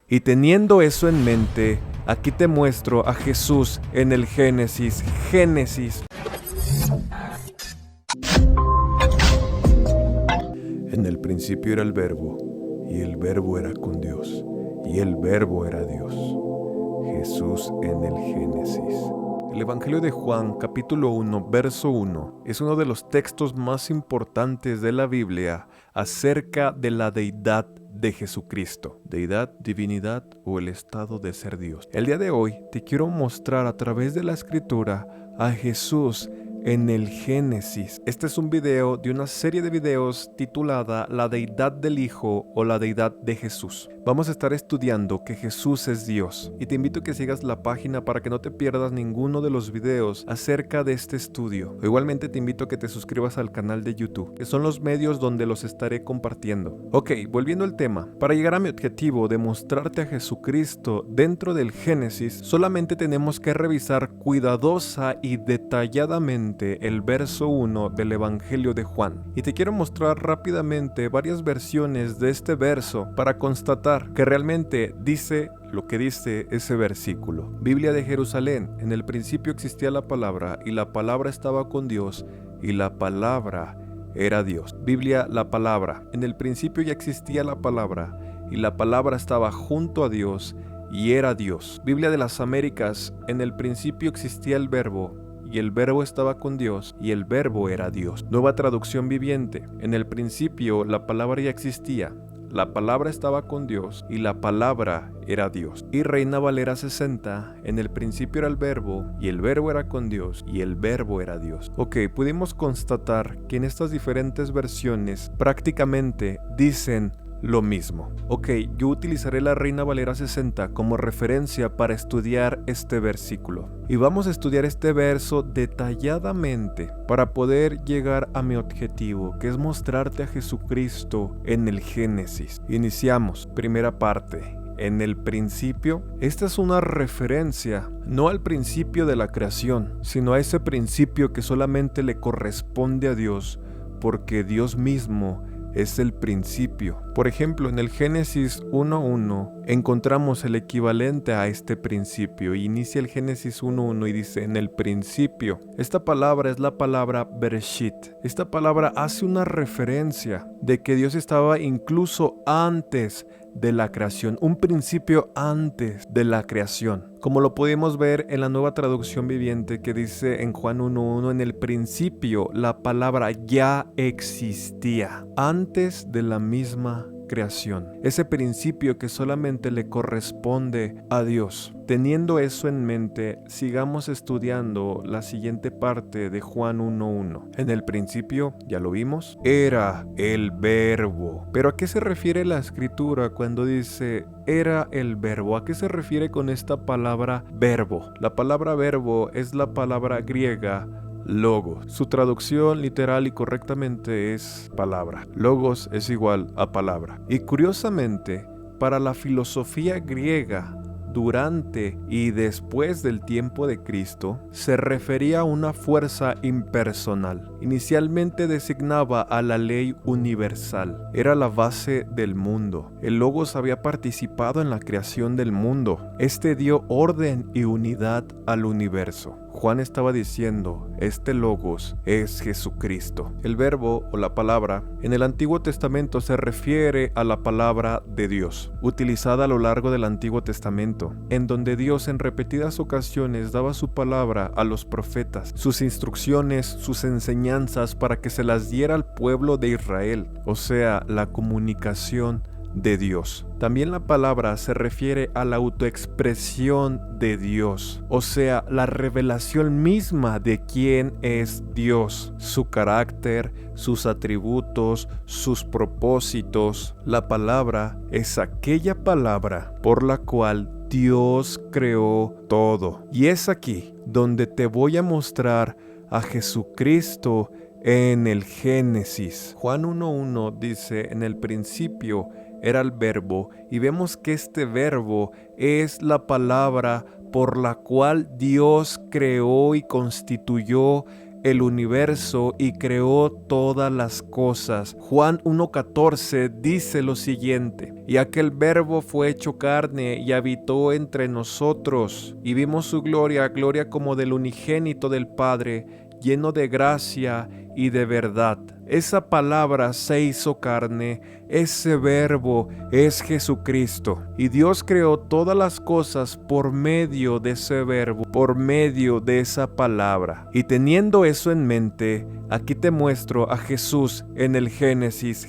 Y teniendo eso en mente, aquí te muestro a Jesús en el Génesis. En el principio era el Verbo, y el Verbo era con Dios, y el Verbo era Dios. Jesús en el Génesis. El Evangelio de Juan, capítulo 1, verso 1, es uno de los textos más importantes de la Biblia acerca de la deidad de Jesucristo. Deidad, divinidad o el estado de ser Dios. El día de hoy te quiero mostrar a través de la Escritura a Jesús en el Génesis. Este es un video de una serie de videos titulada La Deidad del Hijo o la Deidad de Jesús. Vamos a estar estudiando que Jesús es Dios y te invito a que sigas la página para que no te pierdas ninguno de los videos acerca de este estudio. Igualmente te invito a que te suscribas al canal de YouTube, que son los medios donde los estaré compartiendo. Ok, volviendo al tema, para llegar a mi objetivo de mostrarte a Jesucristo dentro del Génesis, solamente tenemos que revisar cuidadosa y detalladamente el verso 1 del Evangelio de Juan. Y te quiero mostrar rápidamente varias versiones de este verso para constatar que realmente dice lo que dice ese versículo. Biblia de Jerusalén: en el principio existía la palabra, y la palabra estaba con Dios, y la palabra era Dios. Biblia La Palabra: en el principio ya existía la palabra, y la palabra estaba junto a Dios, y era Dios. Biblia de las Américas: en el principio existía el Verbo, y el Verbo estaba con Dios, y el Verbo era Dios. Nueva Traducción Viviente: en el principio la palabra ya existía, la palabra estaba con Dios y la palabra era Dios. Y Reina Valera 60: en el principio era el Verbo, y el Verbo era con Dios, y el Verbo era Dios. Ok, pudimos constatar que en estas diferentes versiones prácticamente dicen lo mismo. Ok, yo utilizaré la Reina Valera 60 como referencia para estudiar este versículo. Y vamos a estudiar este verso detalladamente para poder llegar a mi objetivo, que es mostrarte a Jesucristo en el Génesis. Iniciamos. Primera parte. En el principio. Esta es una referencia no al principio de la creación, sino a ese principio que solamente le corresponde a Dios, porque Dios mismo es el principio. Por ejemplo, en el Génesis 1:1 encontramos el equivalente a este principio. Inicia el Génesis 1:1 y dice: en el principio. Esta palabra es la palabra Bereshit. Esta palabra hace una referencia de que Dios estaba incluso antes de la creación, un principio antes de la creación, como lo podemos ver en la Nueva Traducción Viviente, que dice en Juan 1:1: en el principio la palabra ya existía, antes de la misma creación. Ese principio que solamente le corresponde a Dios. Teniendo eso en mente, sigamos estudiando la siguiente parte de Juan 1:1. En el principio, ya lo vimos, era el Verbo. Pero ¿a qué se refiere la Escritura cuando dice era el Verbo? ¿A qué se refiere con esta palabra verbo? La palabra verbo es la palabra griega logos. Su traducción literal y correctamente es palabra. Logos es igual a palabra. Y curiosamente, para la filosofía griega, durante y después del tiempo de Cristo, se refería a una fuerza impersonal. Inicialmente designaba a la ley universal. Era la base del mundo. El Logos había participado en la creación del mundo. Este dio orden y unidad al universo. Juan estaba diciendo: este Logos es Jesucristo. El verbo o la palabra en el Antiguo Testamento se refiere a la palabra de Dios, utilizada a lo largo del Antiguo Testamento, en donde Dios en repetidas ocasiones daba su palabra a los profetas, sus instrucciones, sus enseñanzas para que se las diera al pueblo de Israel, o sea, la comunicación de Dios. También la palabra se refiere a la autoexpresión de Dios, o sea, la revelación misma de quién es Dios, su carácter, sus atributos, sus propósitos. La palabra es aquella palabra por la cual Dios creó todo. Y es aquí donde te voy a mostrar a Jesucristo en el Génesis. Juan 1:1 dice: en el principio era el Verbo, y vemos que este Verbo es la palabra por la cual Dios creó y constituyó el universo y creó todas las cosas. Juan 1:14 dice lo siguiente: y aquel verbo fue hecho carne y habitó entre nosotros, y vimos su gloria, gloria como del unigénito del Padre, lleno de gracia y de verdad. Esa palabra se hizo carne, ese verbo es Jesucristo. Y Dios creó todas las cosas por medio de ese verbo, por medio de esa palabra. Y teniendo eso en mente, aquí te muestro a Jesús en el Génesis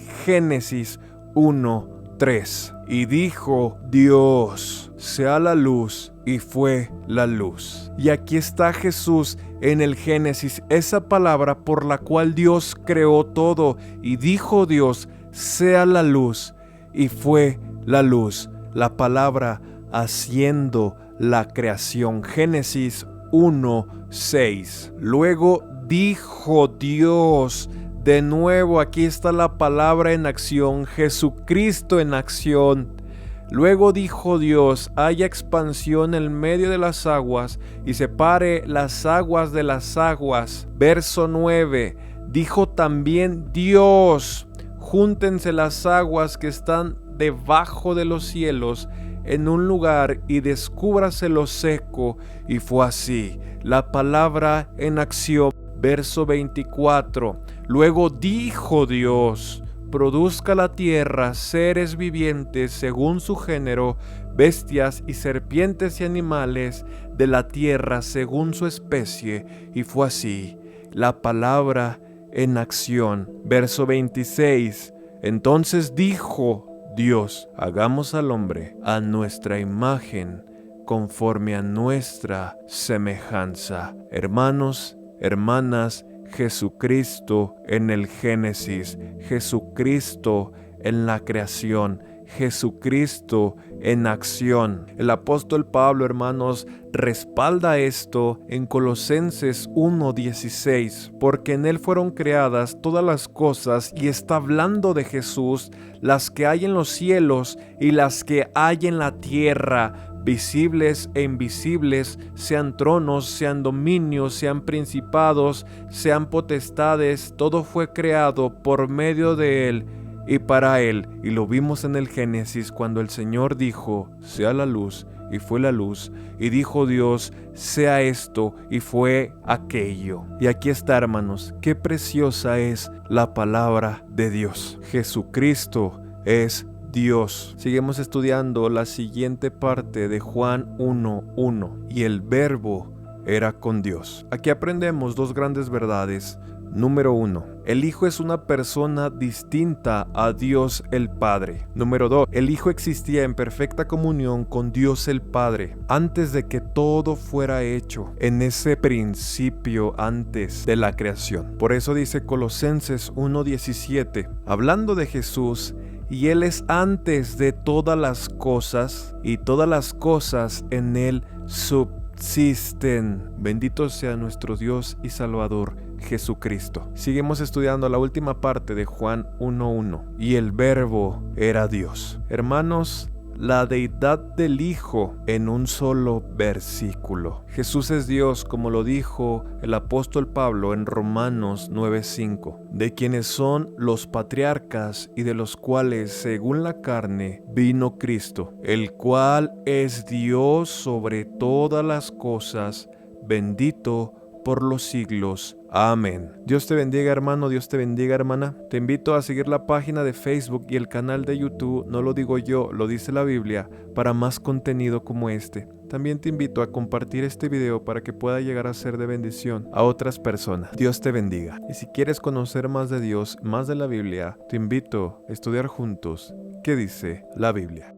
1:3. Y dijo Dios: sea la luz, y fue la luz. Y aquí está Jesús en el Génesis, esa palabra por la cual Dios creó todo. Y dijo Dios: sea la luz, y fue la luz. La palabra haciendo la creación. Génesis 1:6. Luego dijo Dios. De nuevo, aquí está la palabra en acción, Jesucristo en acción. Luego dijo Dios: haya expansión en medio de las aguas y separe las aguas de las aguas. Verso 9. Dijo también Dios: júntense las aguas que están debajo de los cielos en un lugar y descúbrase lo seco. Y fue así. La palabra en acción. Verso 24. Luego dijo Dios: produzca la tierra seres vivientes según su género, bestias y serpientes y animales de la tierra según su especie. Y fue así. La palabra en acción. Verso 26. Entonces dijo Dios: hagamos al hombre a nuestra imagen, conforme a nuestra semejanza. Hermanos, hermanas, Jesucristo en el Génesis, Jesucristo en la creación, Jesucristo en acción. El apóstol Pablo, hermanos, respalda esto en Colosenses 1:16, porque en él fueron creadas todas las cosas, y está hablando de Jesús, las que hay en los cielos y las que hay en la tierra, visibles e invisibles, sean tronos, sean dominios, sean principados, sean potestades. Todo fue creado por medio de él y para él. Y lo vimos en el Génesis cuando el Señor dijo: sea la luz, y fue la luz. Y dijo Dios: sea esto, y fue aquello. Y aquí está, hermanos, qué preciosa es la palabra de Dios. Jesucristo es Dios. Seguimos estudiando la siguiente parte de Juan 1:1. Y el verbo era con Dios. Aquí aprendemos dos grandes verdades. Número 1. El Hijo es una persona distinta a Dios el Padre. Número 2. El Hijo existía en perfecta comunión con Dios el Padre antes de que todo fuera hecho, en ese principio antes de la creación. Por eso dice Colosenses 1:17, hablando de Jesús: y Él es antes de todas las cosas, y todas las cosas en Él subsisten. Bendito sea nuestro Dios y Salvador, Jesucristo. Seguimos estudiando la última parte de Juan 1:1. Y el verbo era Dios. Hermanos, la deidad del Hijo en un solo versículo. Jesús es Dios, como lo dijo el apóstol Pablo en Romanos 9:5, de quienes son los patriarcas y de los cuales, según la carne, vino Cristo, el cual es Dios sobre todas las cosas, bendito por los siglos. Amén. Dios te bendiga, hermano. Dios te bendiga, hermana. Te invito a seguir la página de Facebook y el canal de YouTube. No lo digo yo, lo dice la Biblia, para más contenido como este. También te invito a compartir este video para que pueda llegar a ser de bendición a otras personas. Dios te bendiga. Y si quieres conocer más de Dios, más de la Biblia, te invito a estudiar juntos qué dice la Biblia.